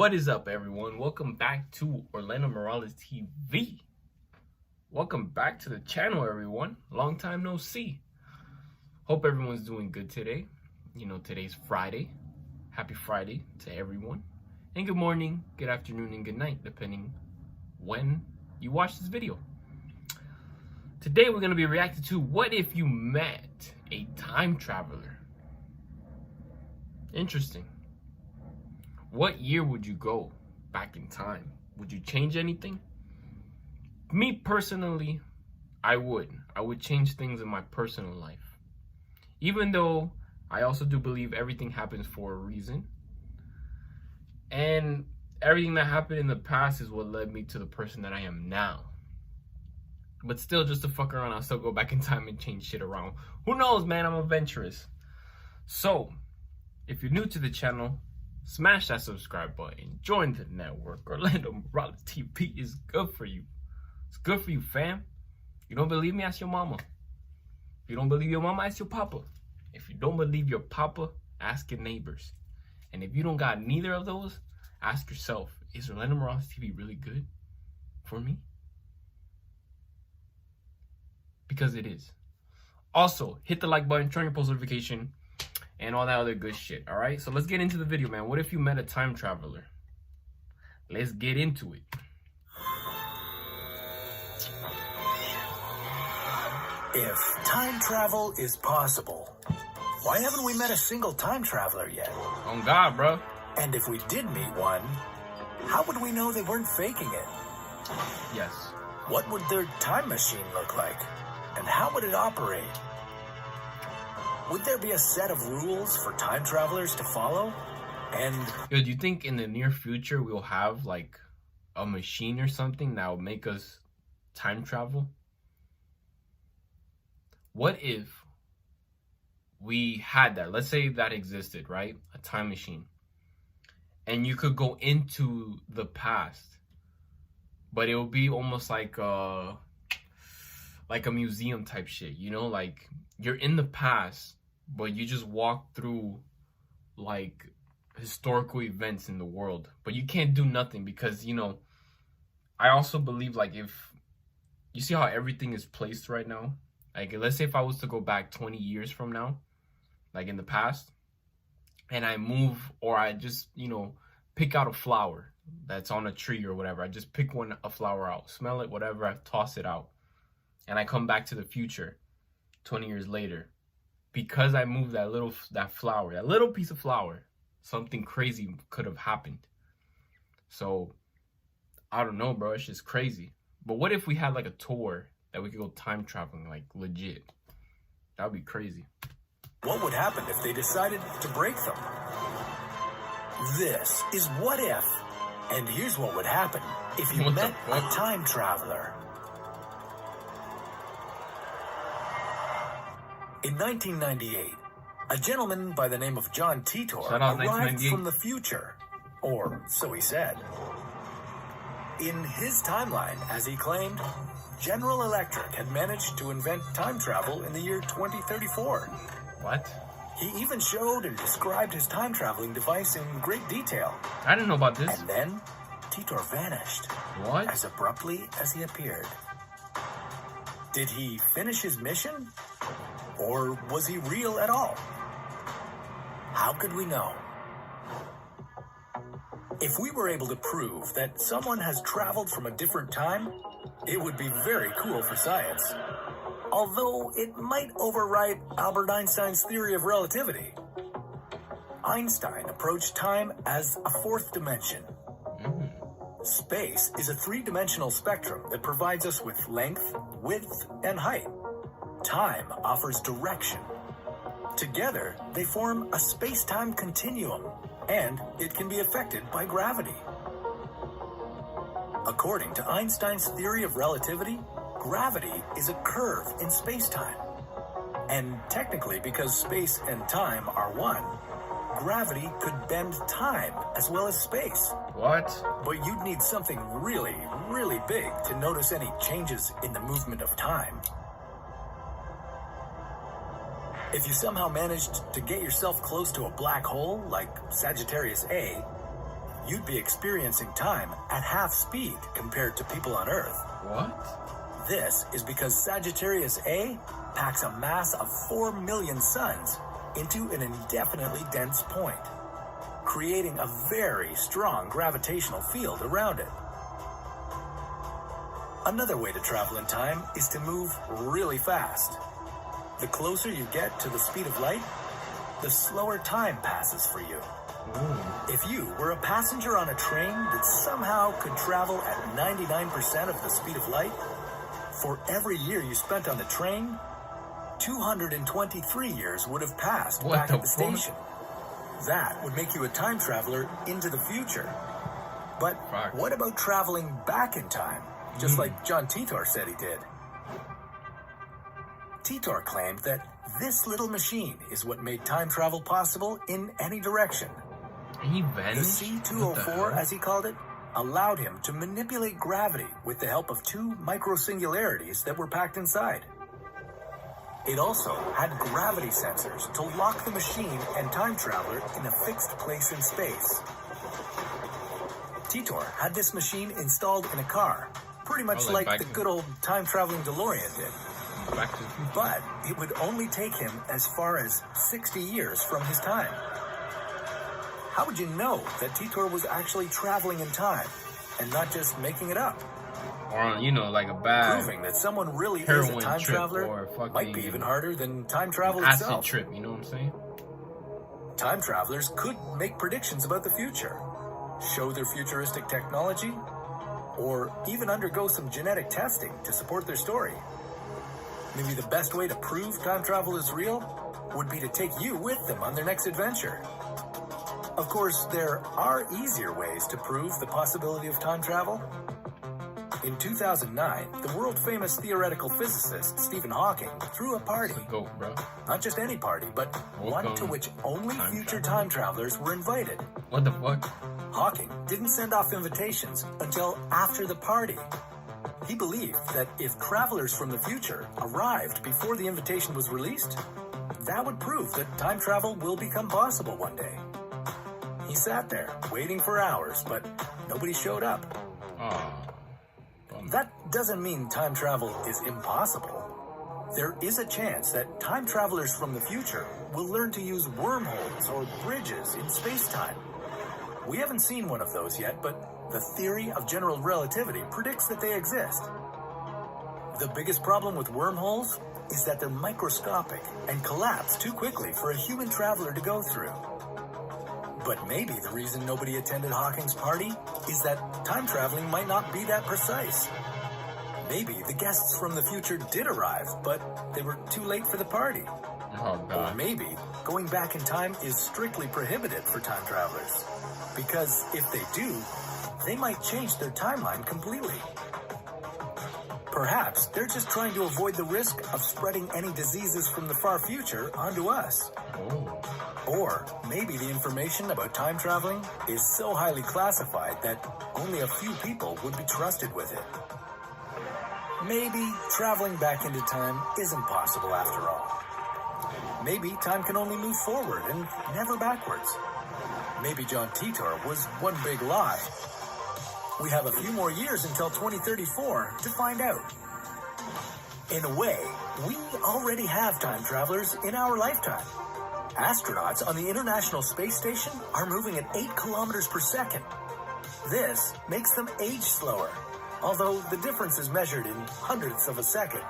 What is up, everyone? Welcome back to Orlando Morales TV. Welcome back to the channel, everyone. Long time no see. Hope everyone's doing good today. You know, today's Friday. Happy Friday to everyone. And good morning, good afternoon, and good night, depending when you watch this video. Today we're going to be reacting to what if you met a time traveler. Interesting. What year would you go back in time? Would you change anything? Me personally, I would. I would change things in my personal life. Even though I also do believe everything happens for a reason. And everything that happened in the past is what led me to the person that I am now. But still, just to fuck around, I'll still go back in time and change shit around. Who knows, man? I'm adventurous. So, if you're new to the channel, smash that subscribe button. Join the network. Orlando Morales TV is good for you. It's good for you, fam. You don't believe me? Ask your mama. If you don't believe your mama, ask your papa. If you don't believe your papa, ask your neighbors. And if you don't got neither of those, ask yourself, is Orlando Morales TV really good for me? Because it is. Also, hit the like button, turn your post notification, and all that other good shit, all right? So let's get into the video, man. What if you met a time traveler? Let's get into it. If time travel is possible, why haven't we met a single time traveler yet? On God, bro. And if we did meet one, how would we know they weren't faking it? Yes. What would their time machine look like? And how would it operate? Would there be a set of rules for time travelers to follow? And Yo, do you think in the near future we'll have like a machine or something that will make us time travel? What if we had that? Let's say that existed, right? A time machine. And you could go into the past. But it would be almost like a museum type shit, you know? Like, you're in the past, but you just walk through, like, historical events in the world. But you can't do nothing because, you know, I also believe, like, if... You see how everything is placed right now? Like, let's say if I was to go back 20 years from now, like in the past, and I move, or I just, you know, pick out a flower that's on a tree or whatever. I just pick a flower out, smell it, whatever, I toss it out. And I come back to the future 20 years later. Because I moved that flower, that little piece of flower, something crazy could have happened. So, I don't know, bro. It's just crazy. But what if we had like a tour that we could go time traveling, like legit? That would be crazy. what would happen if they decided to break them? This is What If. And here's what would happen if you What the met a fuck? time traveler. In 1998, a gentleman by the name of John Titor Shout out arrived 1998. from the future, or so he said. In his timeline, as he claimed, General Electric had managed to invent time travel in the year 2034. What? He even showed and described his time-traveling device in great detail. I didn't know about this. And then, Titor vanished What? as abruptly as he appeared. Did he finish his mission? Or was he real at all? How could we know? If we were able to prove that someone has traveled from a different time, it would be very cool for science. Although it might override Albert Einstein's theory of relativity. Einstein approached time as a fourth dimension. Space is a three-dimensional spectrum that provides us with length, width, and height. Time offers direction. Together, they form a space-time continuum, and it can be affected by gravity. According to Einstein's theory of relativity, gravity is a curve in space-time. And technically, because space and time are one, gravity could bend time as well as space. What? But you'd need something really, really big to notice any changes in the movement of time. If you somehow managed to get yourself close to a black hole like Sagittarius A, you'd be experiencing time at half speed compared to people on Earth. What? This is because Sagittarius A packs a mass of 4 million suns into an indefinitely dense point, creating a very strong gravitational field around it. Another way to travel in time is to move really fast. The closer you get to the speed of light, the slower time passes for you. Ooh. If you were a passenger on a train that somehow could travel at 99% of the speed of light, for every year you spent on the train, 223 years would have passed What back the at the fuck? station. That would make you a time traveler into the future. But Fuck. what about traveling back in time, just like John Titor said he did? Titor claimed that this little machine is what made time travel possible in any direction. He The vanished? What the C-204, hell? as he called it, allowed him to manipulate gravity with the help of 2 microsingularities that were packed inside. It also had gravity sensors to lock the machine and time traveler in a fixed place in space. Titor had this machine installed in a car, pretty much Oh, like like back the in- good old time-traveling DeLorean did. Back to the future. But it would only take him as far as 60 years from his time. How would you know that Titor was actually traveling in time and not just making it up? Or on, you know, like a bad Proving that someone really is a heroin time trip traveler or fucking might be even harder than time travel acid itself. trip, you know what I'm saying? Time travelers could make predictions about the future, show their futuristic technology, or even undergo some genetic testing to support their story. Maybe the best way to prove time travel is real would be to take you with them on their next adventure. Of course, there are easier ways to prove the possibility of time travel. In 2009, the world-famous theoretical physicist Stephen Hawking threw a party. Go, bro. Not just any party, but one to Welcome, which only time future traveler. time travelers were invited. What the fuck? Hawking didn't send off invitations until after the party. He believed that if travelers from the future arrived before the invitation was released, that would prove that time travel will become possible one day. He sat there, waiting for hours, but nobody showed up. Oh, bummer. That doesn't mean time travel is impossible. There is a chance that time travelers from the future will learn to use wormholes or bridges in space-time. We haven't seen one of those yet, but the theory of general relativity predicts that they exist. The biggest problem with wormholes is that they're microscopic and collapse too quickly for a human traveler to go through. But maybe the reason nobody attended Hawking's party is that time traveling might not be that precise. Maybe the guests from the future did arrive, but they were too late for the party. Oh, Or God. maybe going back in time is strictly prohibited for time travelers. Because if they do, they might change their timeline completely. Perhaps they're just trying to avoid the risk of spreading any diseases from the far future onto us. Oh. Or maybe the information about time traveling is so highly classified that only a few people would be trusted with it. Maybe traveling back into time isn't possible after all. Maybe time can only move forward and never backwards. Maybe John Titor was one big lie. We have a few more years until 2034 to find out. In a way, we already have time travelers in our lifetime. Astronauts on the International Space Station are moving at 8 kilometers per second. This makes them age slower, although the difference is measured in hundredths of a second.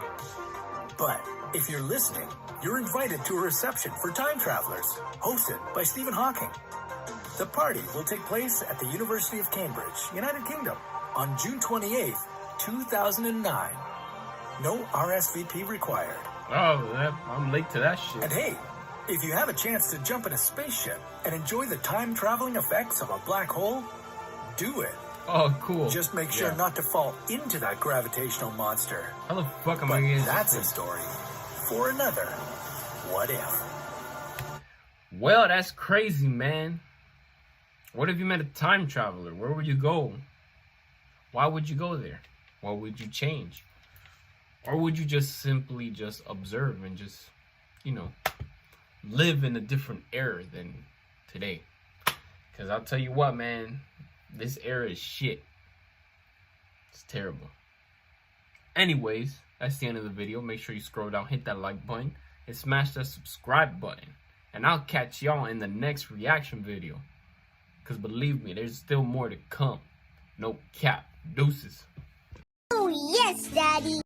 But if you're listening, you're invited to a reception for time travelers, hosted by Stephen Hawking. The party will take place at the University of Cambridge, United Kingdom, on June 28th, 2009. No RSVP required. Oh, I'm late to that shit. And hey, if you have a chance to jump in a spaceship and enjoy the time-traveling effects of a black hole, do it. Oh, cool. Just make sure Yeah. not to fall into that gravitational monster. How the fuck am But I getting that's a this? story for another What If. Well, that's crazy, man. What if you met a time traveler? Where would you go? Why would you go there? What would you change? Or would you just simply just observe and just, you know, live in a different era than today? Because I'll tell you what, man, This era is shit. It's terrible. Anyways, that's the end of the video. Make sure you scroll down, hit that like button, and smash that subscribe button. And I'll catch y'all in the next reaction video. Because believe me, there's still more to come. No cap. Deuces. Oh, yes, Daddy.